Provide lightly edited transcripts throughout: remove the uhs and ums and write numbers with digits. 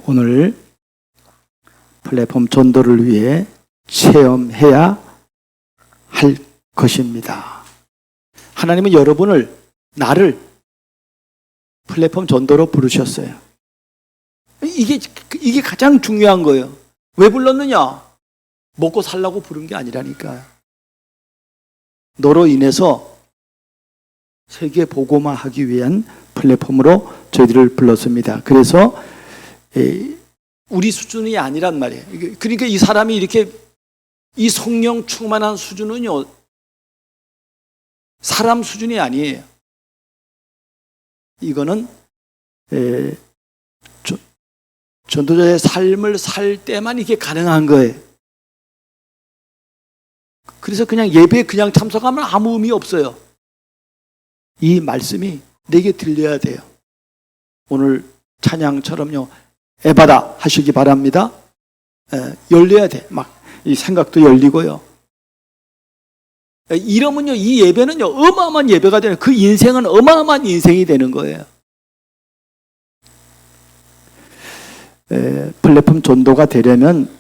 오늘 플랫폼 전도를 위해 체험해야 할 것입니다. 하나님은 여러분을, 나를 플랫폼 전도로 부르셨어요. 이게 가장 중요한 거예요. 왜 불렀느냐? 먹고 살라고 부른 게 아니라니까요. 너로 인해서 세계 복음화하기 위한 플랫폼으로 저희들을 불렀습니다. 그래서 우리 수준이 아니란 말이에요. 그러니까 이 사람이 이렇게 이 성령 충만한 수준은요, 사람 수준이 아니에요. 이거는 전도자의 삶을 살 때만 이게 가능한 거예요. 그래서 그냥 예배에 그냥 참석하면 아무 의미 없어요. 이 말씀이 내게 들려야 돼요. 오늘 찬양처럼요, 에바다 하시기 바랍니다. 열려야 돼. 막 이 생각도 열리고요. 이러면요, 이 예배는요, 어마어마한 예배가 되는, 그 인생은 어마어마한 인생이 되는 거예요. 플랫폼 전도가 되려면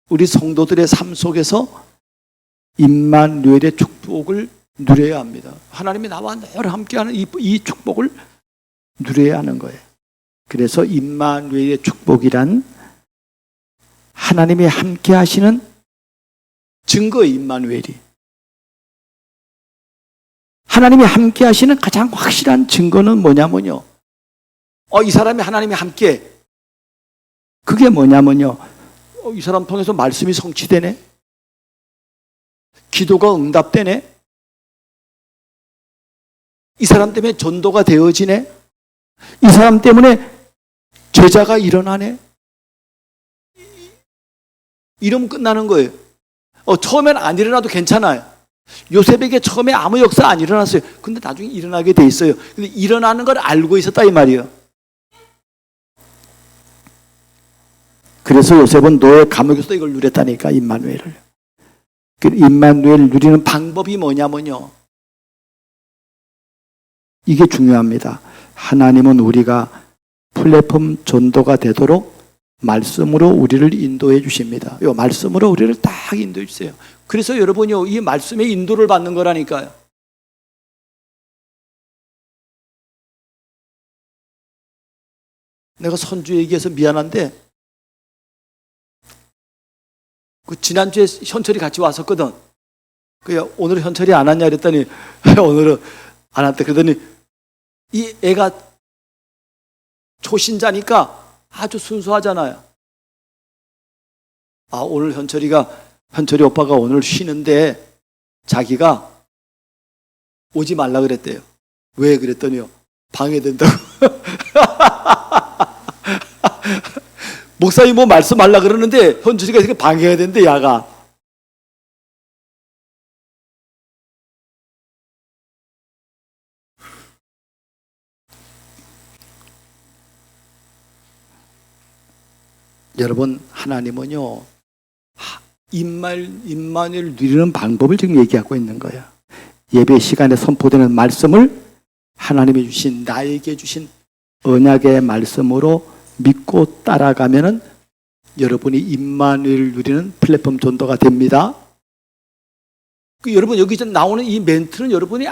우리 성도들의 삶 속에서 임마누엘의 축복을 누려야 합니다. 하나님이 나와 늘 함께하는 이 축복을 누려야 하는 거예요. 그래서 임마누엘의 축복이란 하나님이 함께 하시는 증거의 임마누엘이, 하나님이 함께 하시는 가장 확실한 증거는 뭐냐면요, 이 사람이 하나님이 함께, 그게 뭐냐면요, 이 사람 통해서 말씀이 성취되네, 기도가 응답되네, 이 사람 때문에 전도가 되어지네, 이 사람 때문에 제자가 일어나네. 이러면 끝나는 거예요. 처음엔 안 일어나도 괜찮아요. 요셉에게 처음에 아무 역사 안 일어났어요. 근데 나중에 일어나게 돼 있어요. 근데 일어나는 걸 알고 있었다 이 말이에요. 그래서 요셉은 노예 감옥에서 이걸 누렸다니까, 임마누엘을. 그 임마누엘 누리는 방법이 뭐냐면요, 이게 중요합니다. 하나님은 우리가 플랫폼 전도가 되도록 말씀으로 우리를 인도해 주십니다. 요 말씀으로 우리를 딱 인도해 주세요. 그래서 여러분요, 이 말씀의 인도를 받는 거라니까요. 내가 선주 얘기해서 미안한데, 지난주에 현철이 같이 왔었거든. 오늘 현철이 안 왔냐 그랬더니 오늘은 안 왔대. 그러더니 이 애가 초신자니까 아주 순수하잖아요. 오늘 현철이 오빠가 오늘 쉬는데 자기가 오지 말라 그랬대요. 왜 그랬더니요, 방해된다고. 목사님 뭐 말씀하려고 그러는데 현철이가 이렇게 방해해야 된대, 야가. 여러분, 하나님은요, 임마누엘을 누리는 방법을 지금 얘기하고 있는 거예요. 예배 시간에 선포되는 말씀을 하나님이 주신, 나에게 주신 언약의 말씀으로 믿고 따라가면은 여러분이 임마누엘을 누리는 플랫폼 전도가 됩니다. 여러분, 여기 나오는 이 멘트는 여러분이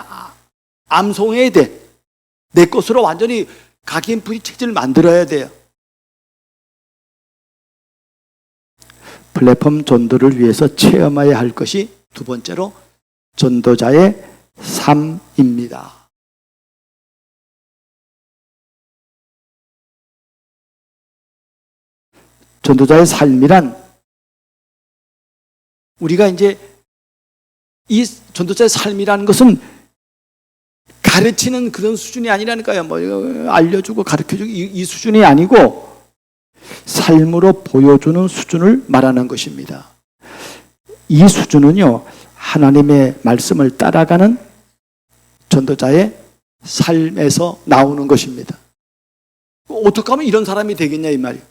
암송해야 돼. 내 것으로 완전히 각인풀이 체질을 만들어야 돼요. 플랫폼 전도를 위해서 체험해야 할 것이 두 번째로 전도자의 삶입니다. 전도자의 삶이란, 우리가 이제 이 전도자의 삶이라는 것은 가르치는 그런 수준이 아니라니까요. 뭐 알려주고 가르쳐주고 이 수준이 아니고 삶으로 보여주는 수준을 말하는 것입니다. 이 수준은요, 하나님의 말씀을 따라가는 전도자의 삶에서 나오는 것입니다. 어떻게 하면 이런 사람이 되겠냐 이 말이에요.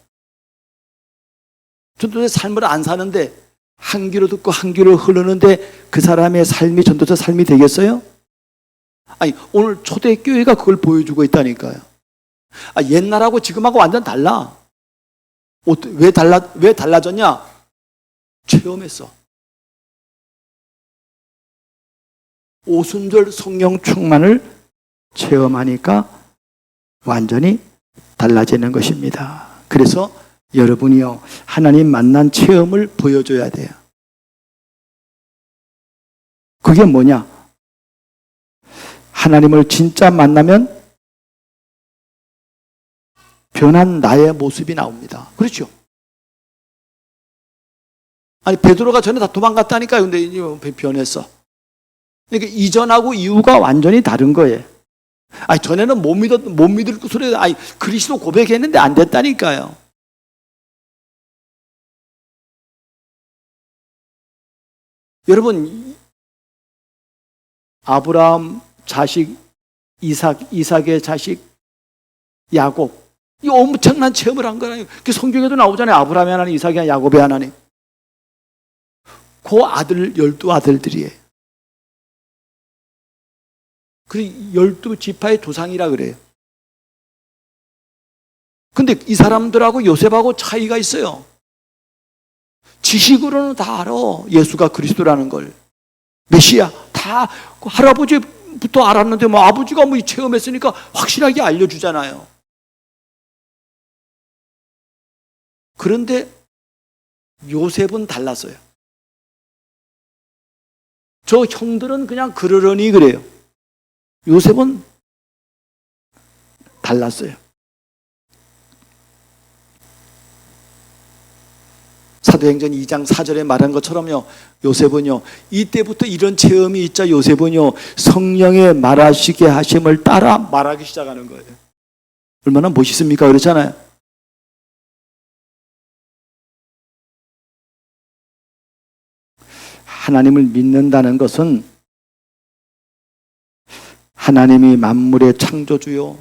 전도자의 삶을 안 사는데, 한 귀로 듣고 한 귀로 흐르는데 그 사람의 삶이 전도자 삶이 되겠어요? 오늘 초대교회가 그걸 보여주고 있다니까요. 옛날하고 지금하고 완전 달라. 왜 달라졌냐? 체험했어. 오순절 성령 충만을 체험하니까 완전히 달라지는 것입니다. 그래서 여러분이요, 하나님 만난 체험을 보여줘야 돼요. 그게 뭐냐? 하나님을 진짜 만나면 변한 나의 모습이 나옵니다. 그렇죠? 아니, 베드로가 전에 다 도망갔다니까요. 근데 변했어. 그러니까 이전하고 이후가 완전히 다른 거예요. 아니, 전에는 못 믿을 소리, 그리스도 고백했는데 안 됐다니까요. 여러분, 아브라함 자식 이삭의 자식 야곱, 이 엄청난 체험을 한 거예요. 그 성경에도 나오잖아요. 아브라함의 하나님, 이삭의 하나님, 야곱의 하나님. 그 아들 12아들들이에요. 그 12지파의 조상이라 그래요. 근데 이 사람들하고 요셉하고 차이가 있어요. 지식으로는 다 알아. 예수가 그리스도라는 걸. 메시아 다 할아버지부터 알았는데 아버지가 체험했으니까 확실하게 알려주잖아요. 그런데 요셉은 달랐어요. 저 형들은 그냥 그러려니 그래요. 요셉은 달랐어요. 사도행전 2장 4절에 말한 것처럼요, 요셉은요, 이때부터 이런 체험이 있자 요셉은요, 성령의 말하시게 하심을 따라 말하기 시작하는 거예요. 얼마나 멋있습니까? 그렇잖아요. 하나님을 믿는다는 것은 하나님이 만물의 창조주요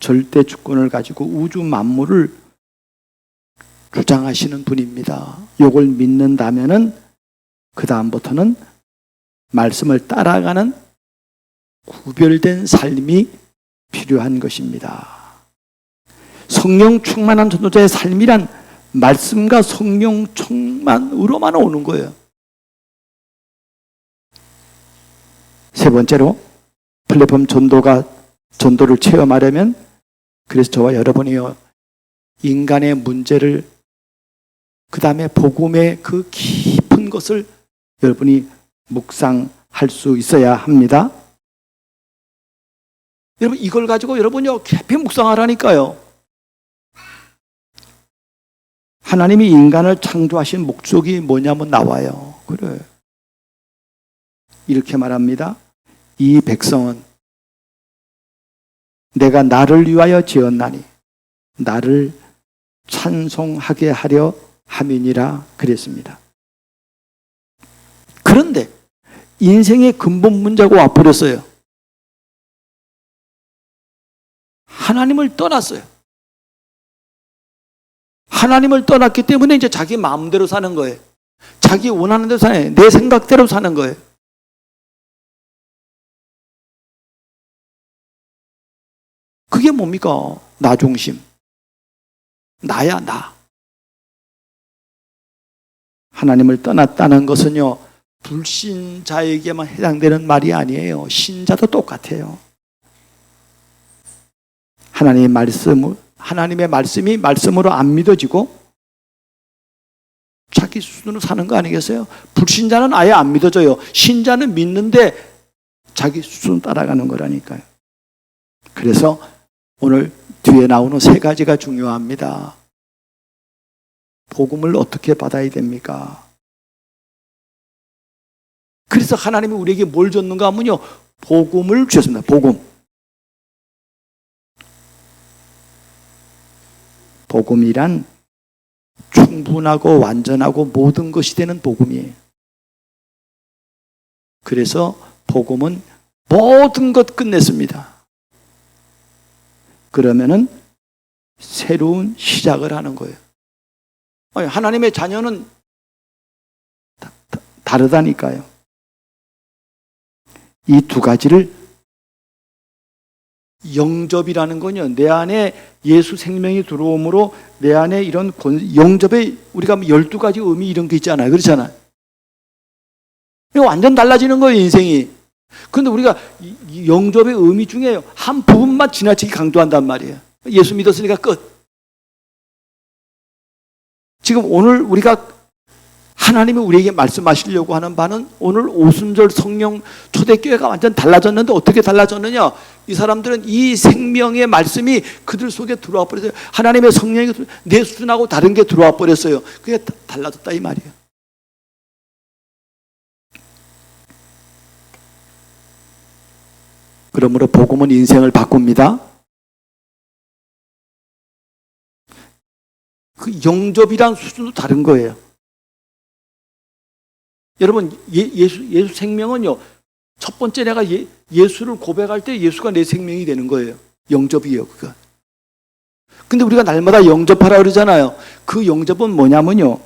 절대 주권을 가지고 우주 만물을 주장하시는 분입니다. 이걸 믿는다면은 그 다음부터는 말씀을 따라가는 구별된 삶이 필요한 것입니다. 성령 충만한 전도자의 삶이란 말씀과 성령 충만으로만 오는 거예요. 세 번째로, 플랫폼 전도를 체험하려면, 그래서 저와 여러분이요, 인간의 문제를, 그 다음에 복음의 그 깊은 것을 여러분이 묵상할 수 있어야 합니다. 여러분, 이걸 가지고 여러분이 깊이 묵상하라니까요. 하나님이 인간을 창조하신 목적이 뭐냐면 나와요. 그래. 이렇게 말합니다. 이 백성은 내가 나를 위하여 지었나니 나를 찬송하게 하려 함이니라 그랬습니다. 그런데 인생의 근본 문제가 와버렸어요. 하나님을 떠났어요. 하나님을 떠났기 때문에 이제 자기 마음대로 사는 거예요. 자기 원하는 대로 사는 거예요. 내 생각대로 사는 거예요. 그게 뭡니까? 나 중심. 나야, 나. 하나님을 떠났다는 것은요, 불신자에게만 해당되는 말이 아니에요. 신자도 똑같아요. 하나님의 말씀이 말씀으로 안 믿어지고 자기 수준으로 사는 거 아니겠어요? 불신자는 아예 안 믿어져요. 신자는 믿는데 자기 수준 따라가는 거라니까요. 그래서 오늘 뒤에 나오는 세 가지가 중요합니다. 복음을 어떻게 받아야 됩니까? 그래서 하나님이 우리에게 뭘 줬는가 하면요, 복음을 주셨습니다. 복음이란 충분하고 완전하고 모든 것이 되는 복음이에요. 그래서 복음은 모든 것 끝냈습니다. 그러면은 새로운 시작을 하는 거예요. 하나님의 자녀는 다르다니까요. 이 두 가지를 영접이라는 건요, 내 안에 예수 생명이 들어옴으로 내 안에 이런 영접에 우리가 12가지 의미 이런 게 있잖아요. 그렇잖아요. 이거 완전 달라지는 거예요, 인생이. 그런데 우리가 이 영접의 의미 중에 한 부분만 지나치게 강조한단 말이에요. 예수 믿었으니까 끝. 지금 오늘 우리가 하나님이 우리에게 말씀하시려고 하는 바는 오늘 오순절 성령 초대교회가 완전 달라졌는데 어떻게 달라졌느냐? 이 사람들은 이 생명의 말씀이 그들 속에 들어와 버렸어요. 하나님의 성령이 내 수준하고 다른 게 들어와 버렸어요. 그게 달라졌다 이 말이에요. 그러므로 복음은 인생을 바꿉니다. 그 영접이란 수준도 다른 거예요. 여러분, 예수 생명은요, 첫 번째 내가 예수를 고백할 때 예수가 내 생명이 되는 거예요. 영접이에요, 그거. 근데 우리가 날마다 영접하라 그러잖아요. 그 영접은 뭐냐면요,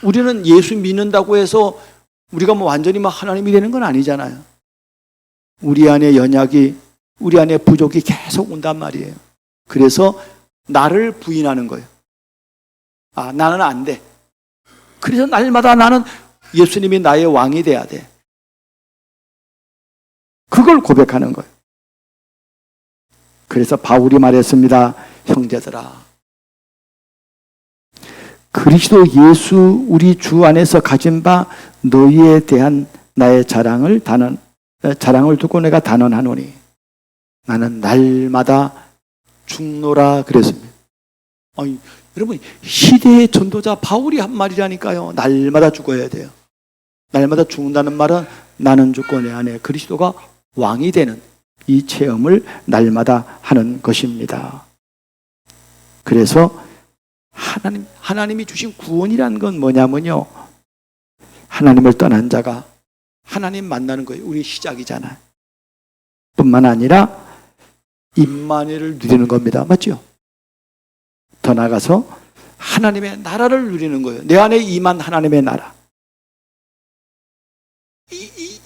우리는 예수 믿는다고 해서 우리가 뭐 완전히 막 하나님이 되는 건 아니잖아요. 우리 안에 연약이, 우리 안에 부족이 계속 온단 말이에요. 그래서 나를 부인하는 거예요. 아, 나는 안 돼. 그래서 날마다 나는 예수님이 나의 왕이 돼야 돼. 그걸 고백하는 거예요. 그래서 바울이 말했습니다. 형제들아, 그리스도 예수 우리 주 안에서 가진 바 너희에 대한 나의 자랑을 두고 내가 단언하노니 나는 날마다 죽노라 그랬습니다. 아니, 여러분, 시대의 전도자 바울이 한 말이라니까요. 날마다 죽어야 돼요. 날마다 죽는다는 말은 나는 죽고 내 안에 그리스도가 왕이 되는 이 체험을 날마다 하는 것입니다. 그래서 하나님이 주신 구원이라는 건 뭐냐면요, 하나님을 떠난 자가 하나님 만나는 거예요. 우리의 시작이잖아요. 뿐만 아니라 임마누엘을 누리는 겁니다. 맞죠? 더 나아가서 하나님의 나라를 누리는 거예요. 내 안에 임한 하나님의 나라.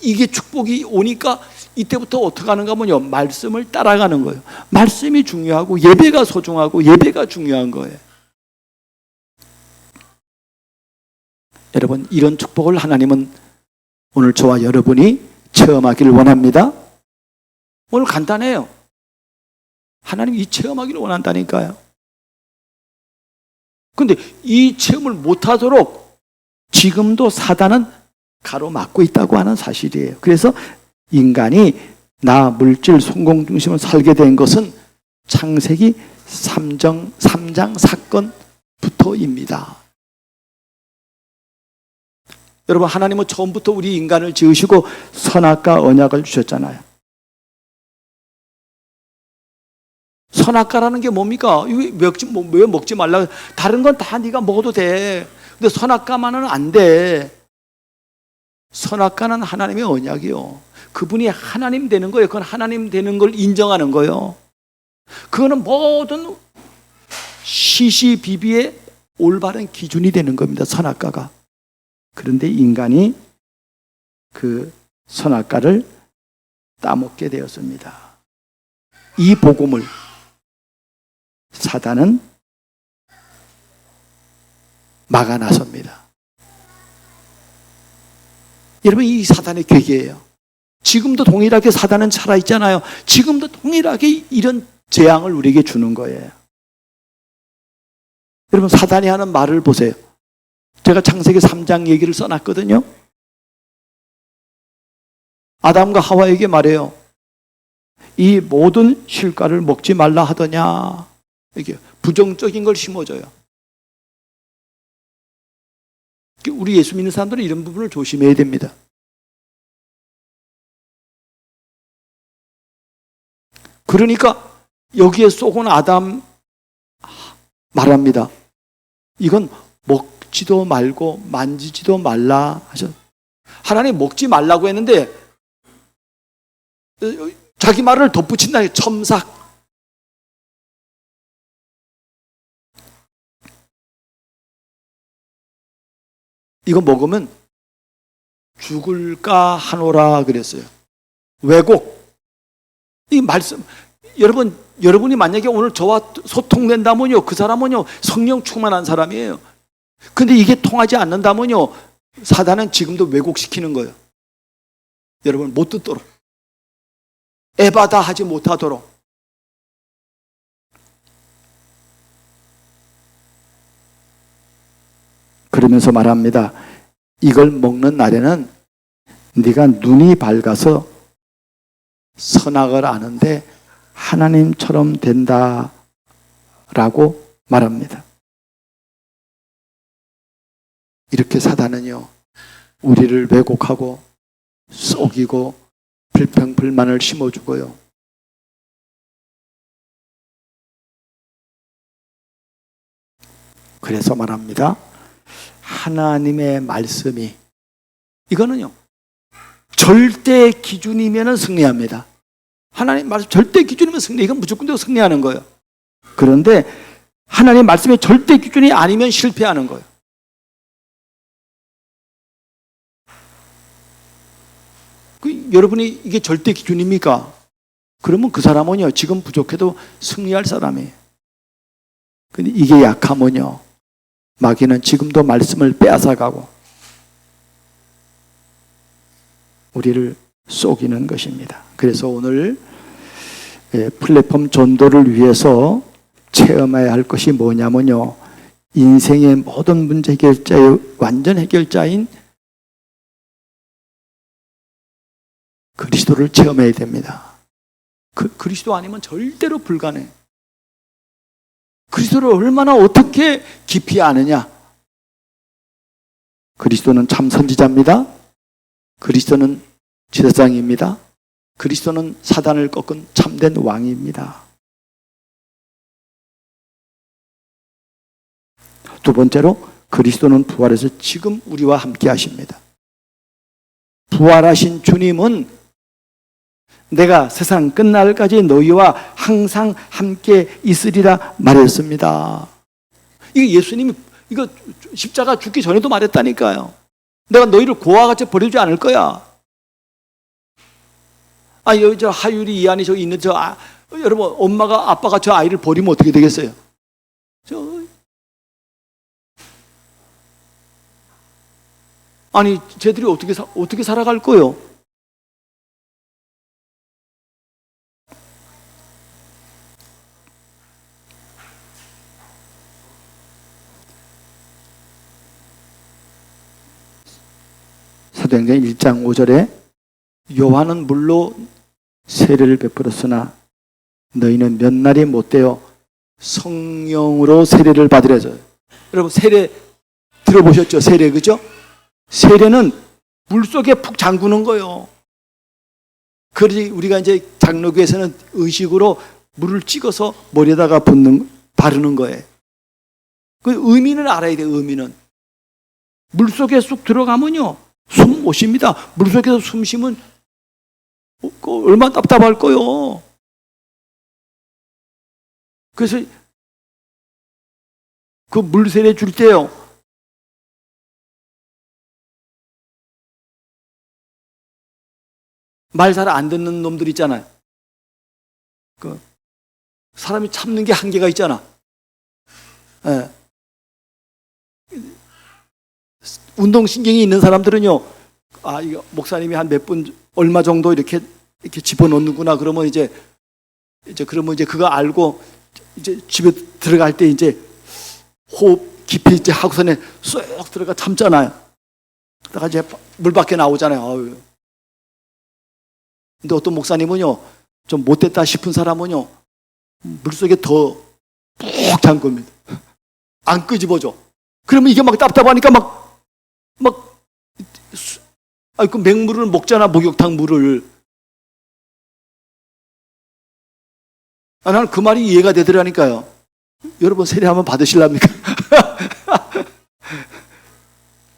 이게 축복이 오니까 이때부터 어떻게 하는가 하면요, 말씀을 따라가는 거예요. 말씀이 중요하고 예배가 소중하고 예배가 중요한 거예요. 여러분, 이런 축복을 하나님은 오늘 저와 여러분이 체험하기를 원합니다. 오늘 간단해요. 하나님 이 체험하기를 원한다니까요. 근데 이 체험을 못하도록 지금도 사단은 가로막고 있다고 하는 사실이에요. 그래서 인간이 나 물질 성공 중심으로 살게 된 것은 창세기 3장 사건부터입니다. 여러분, 하나님은 처음부터 우리 인간을 지으시고 선악과 언약을 주셨잖아요. 선악과라는 게 뭡니까? 왜 먹지 말라? 다른 건 다 네가 먹어도 돼. 근데 선악과만은 안 돼. 선악과는 하나님의 언약이요. 그분이 하나님 되는 거예요. 그건 하나님 되는 걸 인정하는 거예요. 그거는 모든 시시비비의 올바른 기준이 되는 겁니다. 선악과가. 그런데 인간이 그 선악과를 따먹게 되었습니다. 이 복음을 사단은 막아 나섭니다. 여러분, 이 사단의 계계예요. 지금도 동일하게 사단은 살아있잖아요. 지금도 동일하게 이런 재앙을 우리에게 주는 거예요. 여러분, 사단이 하는 말을 보세요. 제가 창세기 3장 얘기를 써놨거든요. 아담과 하와에게 말해요. 이 모든 실과를 먹지 말라 하더냐. 이게 부정적인 걸 심어줘요. 우리 예수 믿는 사람들은 이런 부분을 조심해야 됩니다. 그러니까 여기에 쏘곤 아담 말합니다. 이건 먹지도 말고 만지지도 말라 하셨. 하나님 먹지 말라고 했는데 자기 말을 덧붙인다. 첨삭. 이거 먹으면 죽을까 하노라 그랬어요. 왜곡. 이 말씀, 여러분이 만약에 오늘 저와 소통된다면요, 그 사람은요, 성령 충만한 사람이에요. 근데 이게 통하지 않는다면요, 사단은 지금도 왜곡시키는 거예요. 여러분, 못 듣도록. 에바다 하지 못하도록. 그러면서 말합니다. 이걸 먹는 날에는 네가 눈이 밝아서 선악을 아는데 하나님처럼 된다라고 말합니다. 이렇게 사단은요, 우리를 왜곡하고 속이고 불평불만을 심어주고요. 그래서 말합니다. 하나님의 말씀이, 이거는요, 절대 기준이면 승리합니다. 하나님 말씀 절대 기준이면 승리, 이건 무조건 승리하는 거예요. 그런데 하나님 말씀이 절대 기준이 아니면 실패하는 거예요. 여러분이 이게 절대 기준입니까? 그러면 그 사람은요, 지금 부족해도 승리할 사람이에요. 근데 이게 약하면요, 마귀는 지금도 말씀을 빼앗아가고 우리를 속이는 것입니다. 그래서 오늘 플랫폼 전도를 위해서 체험해야 할 것이 뭐냐면요, 인생의 모든 문제 해결자의 완전 해결자인 그리스도를 체험해야 됩니다. 그리스도 아니면 절대로 불가능해. 그리스도를 얼마나 어떻게 깊이 아느냐? 그리스도는 참 선지자입니다. 그리스도는 제사장입니다. 그리스도는 사단을 꺾은 참된 왕입니다. 두 번째로, 그리스도는 부활해서 지금 우리와 함께 하십니다. 부활하신 주님은 내가 세상 끝날까지 너희와 항상 함께 있으리라 말했습니다. 이게 예수님이 이거 십자가 죽기 전에도 말했다니까요. 내가 너희를 고아와 같이 버리지 않을 거야. 여기 저 하율이 이 안에 저 있는 여러분, 엄마가 아빠가 저 아이를 버리면 어떻게 되겠어요? 쟤들이 어떻게 살아갈 거요? 사도행전 1장 5절에 요한은 물로 세례를 베풀었으나 너희는 몇 날이 못되어 성령으로 세례를 받으려죠. 여러분, 세례 들어보셨죠? 세례, 그죠? 세례는 물속에 푹 잠그는 거예요. 그러지 우리가 이제 장로교에서는 의식으로 물을 찍어서 머리에다가 바르는 거예요. 그 의미는 알아야 돼요. 의미는 물속에 쑥 들어가면요, 숨 못 쉽니다. 물속에서 숨 쉬면 얼마나 답답할 거요. 그래서 그 물세례 줄 때요, 말 잘 안 듣는 놈들 있잖아요. 그 사람이 참는 게 한계가 있잖아. 예. 운동신경이 있는 사람들은요, 이거 목사님이 한 몇 분 얼마 정도 이렇게 집어넣는구나. 그러면 이제 그거 알고 이제 집에 들어갈 때 이제 호흡 깊이 이제 하고서는 쏙 들어가 참잖아요. 그러다가 이제 물 밖에 나오잖아요. 근데 어떤 목사님은요, 좀 못됐다 싶은 사람은요, 물속에 더 푹 잠깁니다. 안 끄집어져. 그러면 이게 막 답답하니까 그 맹물을 먹잖아, 목욕탕 물을. 나는 그 말이 이해가 되더라니까요. 여러분, 세례 한번 받으실랍니까?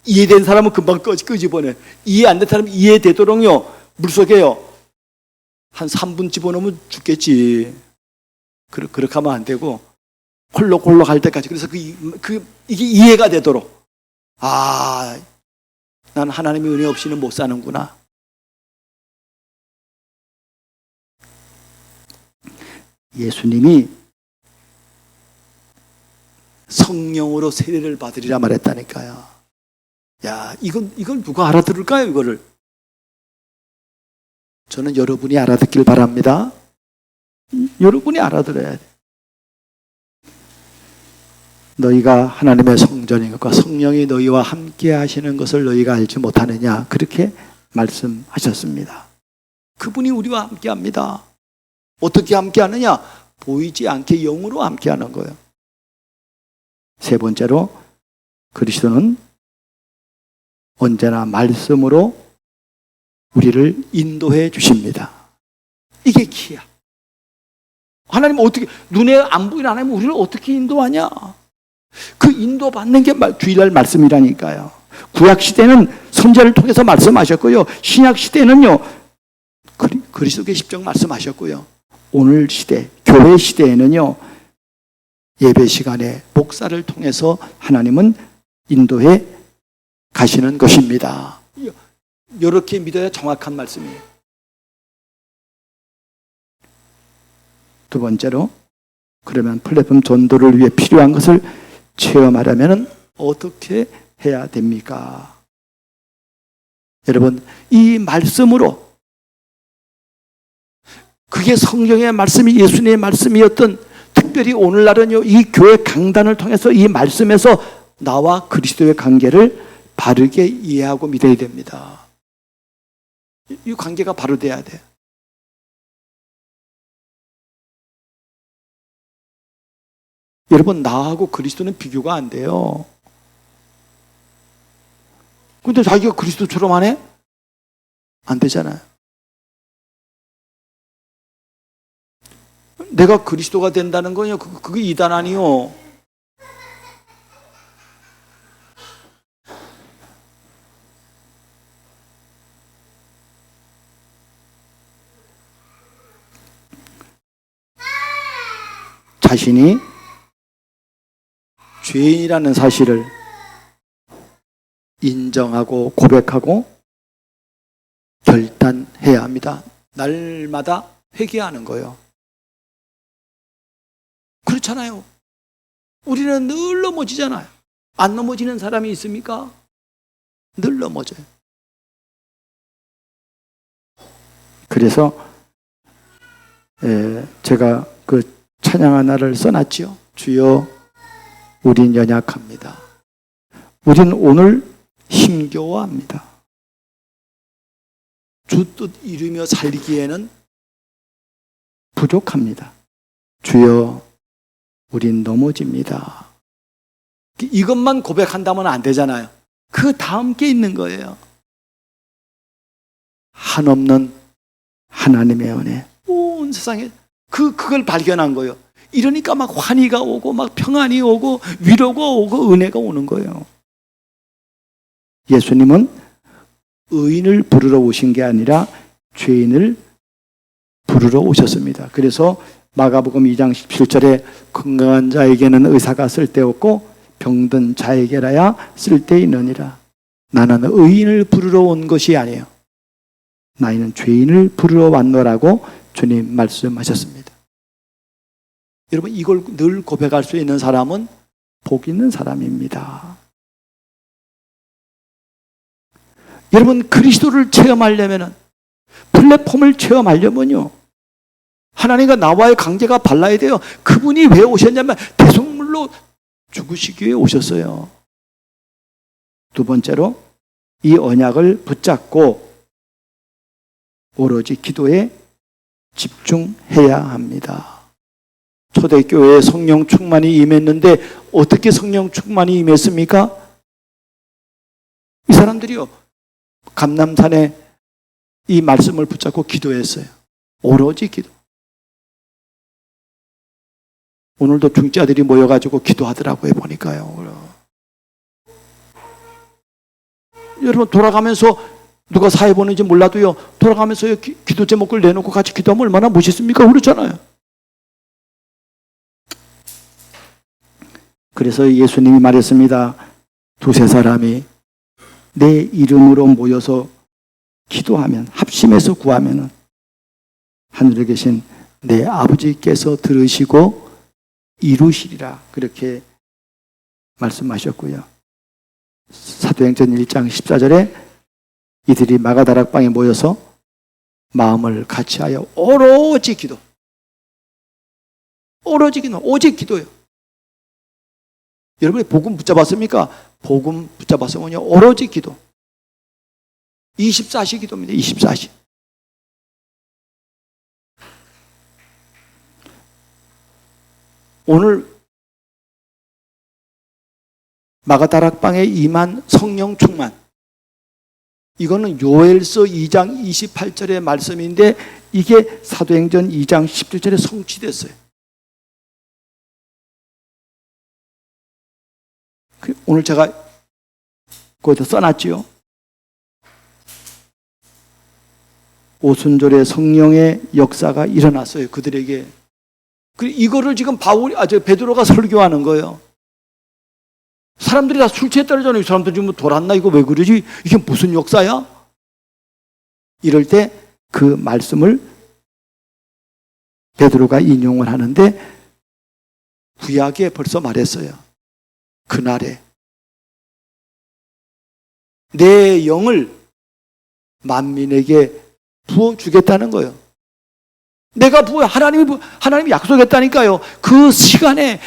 이해된 사람은 금방 끄집어내. 이해 안 된 사람은 이해되도록요, 물속에요, 한 3분 집어넣으면 죽겠지. 그렇게 하면 안 되고, 홀록홀록 할 때까지. 그래서 이게 이해가 되도록. 난 하나님의 은혜 없이는 못 사는구나. 예수님이 성령으로 세례를 받으리라 말했다니까요. 야, 이건 누가 알아들을까요, 이거를? 저는 여러분이 알아듣길 바랍니다. 여러분이 알아들어야 돼. 너희가 하나님의 성전인 것과 성령이 너희와 함께 하시는 것을 너희가 알지 못하느냐, 그렇게 말씀하셨습니다. 그분이 우리와 함께 합니다. 어떻게 함께 하느냐? 보이지 않게 영으로 함께 하는 거예요. 세 번째로, 그리스도는 언제나 말씀으로 우리를 인도해 주십니다. 이게 키야. 하나님 어떻게, 눈에 안 보이는 하나님 우리를 어떻게 인도하냐? 그 인도받는 게 주일날 말씀이라니까요. 구약시대는 선지자를 통해서 말씀하셨고요, 신약시대는요 그리스도의 십정 말씀하셨고요, 오늘 시대, 교회 시대에는요 예배 시간에 목사를 통해서 하나님은 인도해 가시는 것입니다. 이렇게 믿어야 정확한 말씀이에요. 두 번째로, 그러면 플랫폼 전도를 위해 필요한 것을 체험하려면 어떻게 해야 됩니까? 여러분, 이 말씀으로, 그게 성경의 말씀이 예수님의 말씀이었던, 특별히 오늘날은요 이 교회 강단을 통해서 이 말씀에서 나와 그리스도의 관계를 바르게 이해하고 믿어야 됩니다. 이 관계가 바로 돼야 돼. 여러분, 나하고 그리스도는 비교가 안 돼요. 근데 자기가 그리스도처럼 하네? 안 되잖아요. 내가 그리스도가 된다는 거요, 그게 이단 아니요. 자신이 죄인이라는 사실을 인정하고 고백하고 결단해야 합니다. 날마다 회개하는 거예요. 그렇잖아요. 우리는 늘 넘어지잖아요. 안 넘어지는 사람이 있습니까? 늘 넘어져요. 그래서 제가 그 찬양 하나를 써놨죠. 주여, 우린 연약합니다. 우린 오늘 힘겨워합니다. 주 뜻 이루며 살기에는 부족합니다. 주여, 우린 넘어집니다. 이것만 고백한다면 안 되잖아요. 그 다음 게 있는 거예요. 한없는 하나님의 은혜. 온 세상에 그걸 발견한 거예요. 이러니까 막 환희가 오고 막 평안이 오고 위로가 오고 은혜가 오는 거예요. 예수님은 의인을 부르러 오신 게 아니라 죄인을 부르러 오셨습니다. 그래서 마가복음 2장 17절에 건강한 자에게는 의사가 쓸데없고 병든 자에게라야 쓸데있느니라. 나는 의인을 부르러 온 것이 아니에요. 나이는 죄인을 부르러 왔노라고 주님 말씀하셨습니다. 여러분, 이걸 늘 고백할 수 있는 사람은 복 있는 사람입니다. 여러분, 그리스도를 체험하려면, 플랫폼을 체험하려면요, 하나님과 나와의 관계가 발라야 돼요. 그분이 왜 오셨냐면 대속물로 죽으시기 위해 오셨어요. 두 번째로, 이 언약을 붙잡고 오로지 기도에 집중해야 합니다. 초대교회에 성령 충만이 임했는데 어떻게 성령 충만이 임했습니까? 이 사람들이요, 감람산에 이 말씀을 붙잡고 기도했어요. 오로지 기도. 오늘도 중자들이 모여가지고 기도하더라고요, 보니까요. 여러분, 돌아가면서 누가 사회 보는지 몰라도요, 돌아가면서 기도 제목을 내놓고 같이 기도하면 얼마나 멋있습니까? 그렇잖아요. 그래서 예수님이 말했습니다. 두세 사람이 내 이름으로 모여서 기도하면, 합심해서 구하면은 하늘에 계신 내 아버지께서 들으시고 이루시리라, 그렇게 말씀하셨고요. 사도행전 1장 14절에 이들이 마가다락방에 모여서 마음을 같이하여 오로지 기도, 오로지 기도, 오직 기도요. 여러분이 복음 붙잡았습니까? 복음 붙잡았으면요, 오로지 기도. 24시 기도입니다. 24시. 오늘 마가다락방에 임한 성령 충만, 이거는 요엘서 2장 28절의 말씀인데 이게 사도행전 2장 17절에 성취됐어요. 오늘 제가 거기다 써놨지요. 오순절에 성령의 역사가 일어났어요, 그들에게. 이거를 지금 베드로가 설교하는 거예요. 사람들이 다 술 취했다잖아요. 이 사람들 지금 돌았나? 이거 왜 그러지? 이게 무슨 역사야? 이럴 때 그 말씀을 베드로가 인용을 하는데 구약에 벌써 말했어요. 그날에 내 영을 만민에게 부어주겠다는 거예요. 내가 하나님이 약속했다니까요. 그 시간에,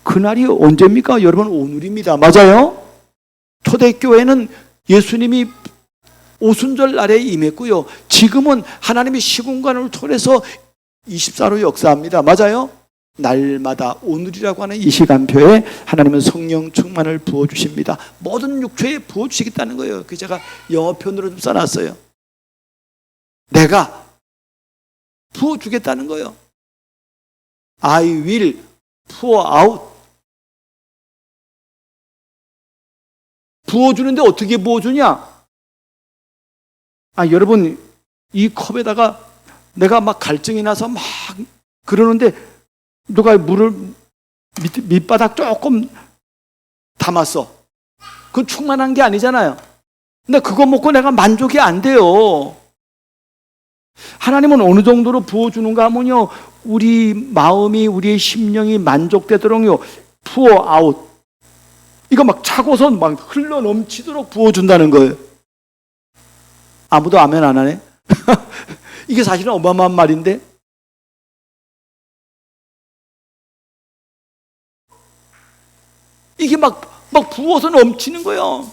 그날이 언제입니까? 여러분, 오늘입니다. 맞아요? 초대교회는 예수님이 오순절 날에 임했고요. 지금은 하나님이 시공간을 통해서 24로 역사합니다. 맞아요? 날마다 오늘이라고 하는 이 시간표에 하나님은 성령 충만을 부어주십니다. 모든 육체에 부어주시겠다는 거예요. 그 제가 영어 표현으로 좀 써놨어요. 내가 부어주겠다는 거예요. I will pour out. 부어주는데 어떻게 부어주냐? 여러분, 이 컵에다가 내가 막 갈증이 나서 막 그러는데 누가 물을 밑바닥 조금 담았어. 그건 충만한 게 아니잖아요. 근데 그거 먹고 내가 만족이 안 돼요. 하나님은 어느 정도로 부어주는가 하면요, 우리 마음이, 우리의 심령이 만족되도록요, pour out. 이거 막 차고서 막 흘러 넘치도록 부어준다는 거예요. 아무도 아멘 안 하네? 이게 사실은 어마어마한 말인데, 이게 막 부어서 넘치는 거예요.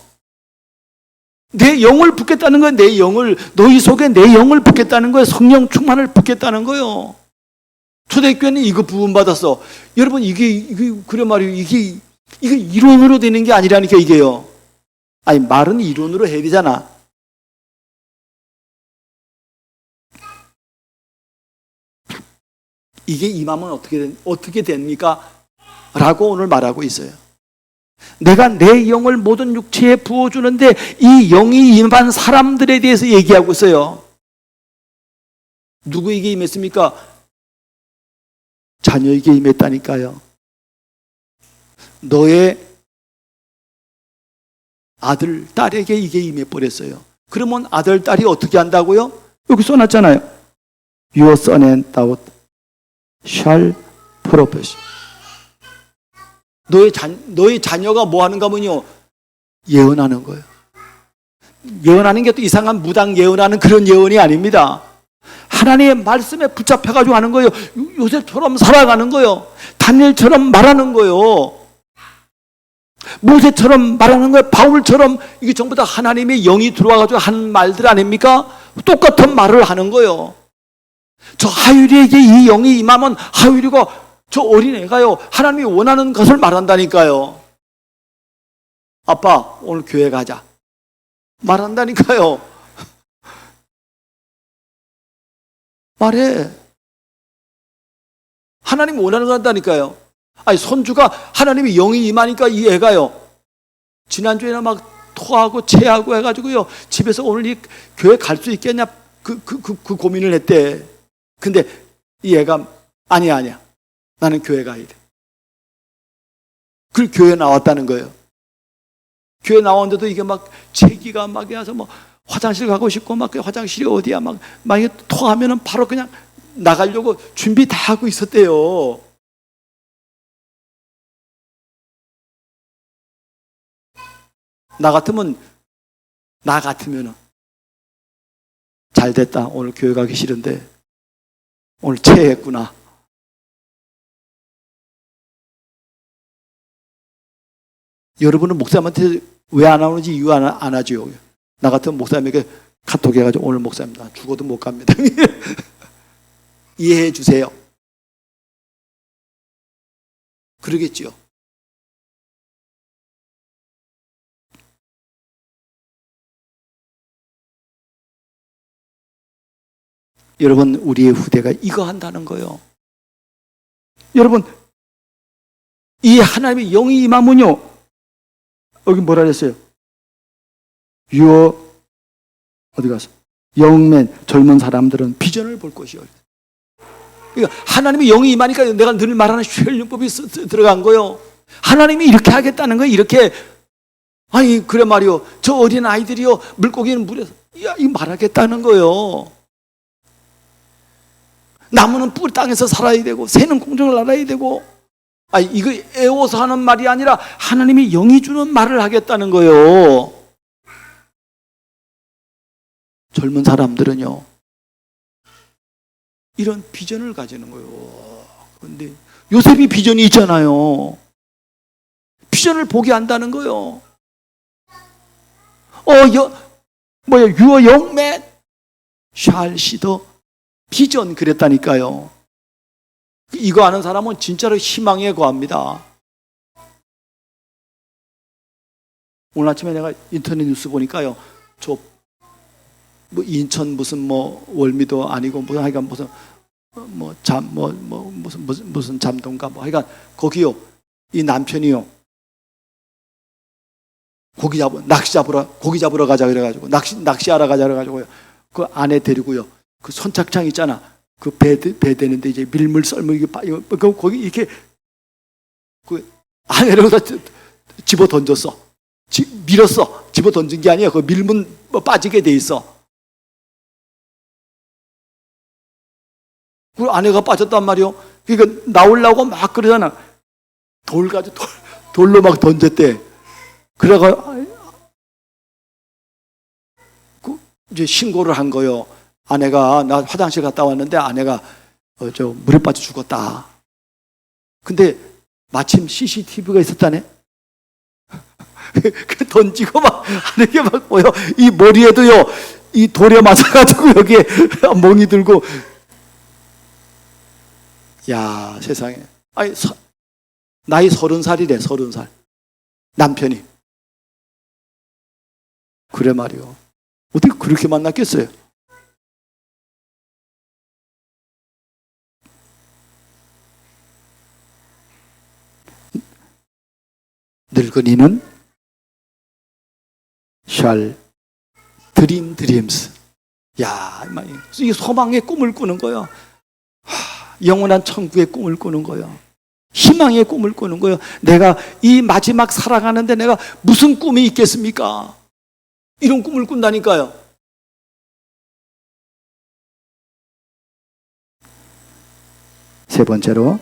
내 영을 붓겠다는 거예요. 내 영을, 너희 속에 내 영을 붓겠다는 거예요. 성령 충만을 붓겠다는 거예요. 초대교회는 이거 부음 받았어. 여러분, 이게 그래 말이에요. 이게 이론으로 되는 게 아니라니까, 이게요. 말은 이론으로 해야 되잖아. 이게 임하면 어떻게 됩니까? 라고 오늘 말하고 있어요. 내가 내 영을 모든 육체에 부어주는데 이 영이 임한 사람들에 대해서 얘기하고 있어요. 누구에게 임했습니까? 자녀에게 임했다니까요. 너의 아들, 딸에게 이게 임해버렸어요. 그러면 아들, 딸이 어떻게 한다고요? 여기 써놨잖아요. Your son and daughter shall prophesy. 너의 자녀가 뭐 하는가 하면요, 예언하는 거예요. 예언하는 게 또 이상한 무당 예언하는 그런 예언이 아닙니다. 하나님의 말씀에 붙잡혀가지고 하는 거예요. 요셉처럼 살아가는 거예요. 다니엘처럼 말하는 거예요. 모세처럼 말하는 거예요. 바울처럼. 이게 전부 다 하나님의 영이 들어와가지고 하는 말들 아닙니까? 똑같은 말을 하는 거예요. 저 하율이에게 이 영이 임하면 하율이가, 저 어린애가요, 하나님이 원하는 것을 말한다니까요. 아빠, 오늘 교회 가자. 말한다니까요. 말해. 하나님이 원하는 거 한다니까요. 손주가 하나님이 영이 임하니까 이 애가요, 지난주에는 막 토하고 체하고 해가지고요, 집에서 오늘 이 교회 갈 수 있겠냐, 그 고민을 했대. 근데 이 애가, 아니야. 나는 교회 가야 돼. 그 교회 나왔다는 거예요. 교회 나왔는데도 이게 막 체기가 막 해서 뭐 화장실 가고 싶고 막 화장실이 어디야 막 이게 토하면은 바로 그냥 나가려고 준비 다 하고 있었대요. 나 같으면은 잘 됐다. 오늘 교회 가기 싫은데 오늘 체했구나. 여러분은 목사님한테 왜 안 오는지 이유 안 하죠. 나 같은 목사님에게 카톡 해가지고 오늘 목사님 나 죽어도 못 갑니다. 이해해 주세요. 그러겠지요. 여러분, 우리의 후대가 이거 한다는 거예요. 여러분, 이 하나님의 영이 임하면요, 여기 뭐라 그랬어요? 어디 가서? 영맨, 젊은 사람들은 비전을 볼 것이요. 그러니까 하나님의 영이 임하니까 내가 늘 말하는 쉐일용법이 들어간 거예요. 하나님이 이렇게 하겠다는 거예요. 이렇게. 아니, 그래 말이요. 저 어린 아이들이요, 물고기는 물에서. 야, 이거 말하겠다는 거예요. 나무는 뿌리 땅에서 살아야 되고, 새는 공중을 날아야 되고. 아니, 이거 애워서 하는 말이 아니라 하나님이 영이 주는 말을 하겠다는 거예요. 젊은 사람들은요, 이런 비전을 가지는 거예요. 그런데 요셉이 비전이 있잖아요. 비전을 보게 한다는 거예요. Your young man shall see the 비전 그랬다니까요. 이거 아는 사람은 진짜로 희망에 거합니다. 오늘 아침에 내가 인터넷 뉴스 보니까요, 뭐 인천 무슨 월미도 아니고 무슨 하여간 무슨 무슨 잠동가 하여간 거기요, 이 남편이요, 고기 잡으러 가자 그래가지고 낚시하러 가자 그래가지고요, 그 아내 데리고요, 그 선착장 있잖아, 그 배 되는데 이제 밀물 썰물기 거기 이렇게 그 아내를 집어 던졌어. 밀었어. 집어 던진 게 아니야. 그 밀문 빠지게 돼 있어. 그 아내가 빠졌단 말이요. 그러니까 나오려고 막 그러잖아. 돌로 막 던졌대. 그래가 이제 신고를 한 거요. 아내가, 나 화장실 갔다 왔는데 아내가 물에 빠져 죽었다. 근데 마침 CCTV가 있었다네. 그 던지고 막 하는 게 막 보여. 이 머리에도요, 이 돌에 맞아가지고 여기에 멍이 들고. 야, 세상에. 아니, 나이 30살이래, 30살. 남편이. 그래 말이요. 어떻게 그렇게 만났겠어요? 늙은이는 shall dream dreams. 야, 이 소망의 꿈을 꾸는 거야. 영원한 천국의 꿈을 꾸는 거야. 희망의 꿈을 꾸는 거야. 내가 이 마지막 살아가는데 내가 무슨 꿈이 있겠습니까? 이런 꿈을 꾼다니까요. 세 번째로,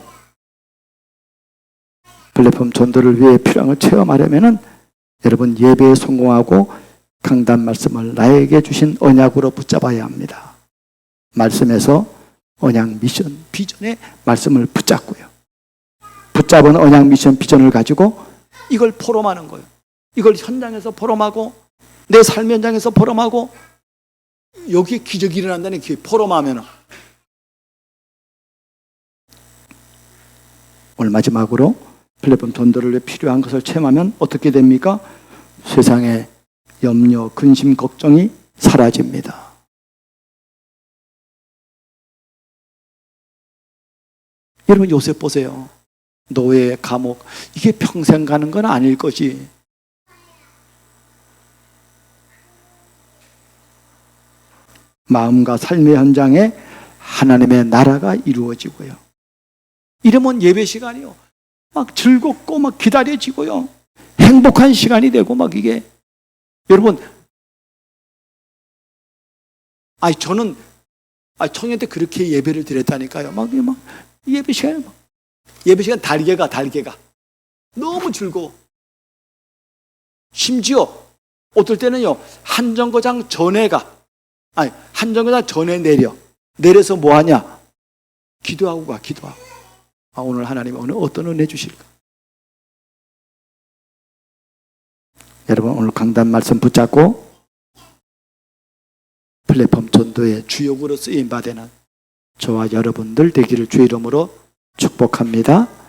플랫폼 전도를 위해 필요한 걸 체험하려면은 여러분, 예배에 성공하고 강단 말씀을 나에게 주신 언약으로 붙잡아야 합니다. 말씀에서 언약 미션 비전의 말씀을 붙잡고요. 붙잡은 언약 미션 비전을 가지고 이걸 포럼하는 거예요. 이걸 현장에서 포럼하고 내 삶 현장에서 포럼하고 여기에 기적이 일어난다는 게 포럼하면은. 오늘 마지막으로 플랫폼 전도를 위해 필요한 것을 체험하면 어떻게 됩니까? 세상에 염려, 근심, 걱정이 사라집니다. 여러분, 요셉 보세요. 노예, 감옥, 이게 평생 가는 건 아닐 거지. 마음과 삶의 현장에 하나님의 나라가 이루어지고요. 이러면 예배 시간이요, 막 즐겁고 막 기다려지고요. 행복한 시간이 되고 막 이게. 여러분, 저는 청년 때 그렇게 예배를 드렸다니까요. 막 예배 시간에 예배 시간 달개가 너무 즐거워. 심지어 어떨 때는요, 한정거장 전에 내려서 뭐 하냐? 기도하고 가. 오늘 하나님 어떤 은혜 주실까? 여러분, 오늘 강단 말씀 붙잡고 플랫폼 전도의 주역으로 쓰임 받는 저와 여러분들 되기를 주의 이름으로 축복합니다.